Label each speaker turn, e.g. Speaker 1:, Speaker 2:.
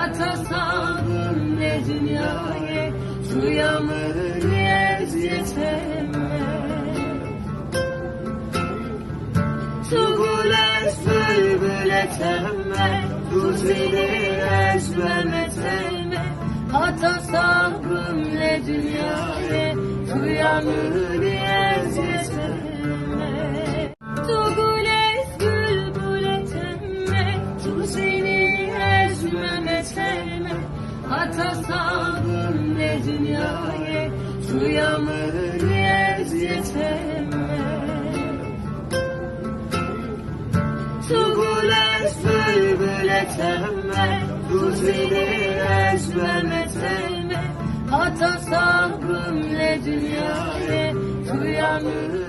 Speaker 1: Ata saxbim ne binyayê suya minî teme. Gulı bilbilê teme, zînî teme. Ata saxbim ne binyayê suya minî teme. Gulı bilbilê teme, zînî teme. Ata saxbim ne binyayê suya minî teme. Gulı bilbilê teme, zînî teme. Ata saxbim ne binyayê suya minî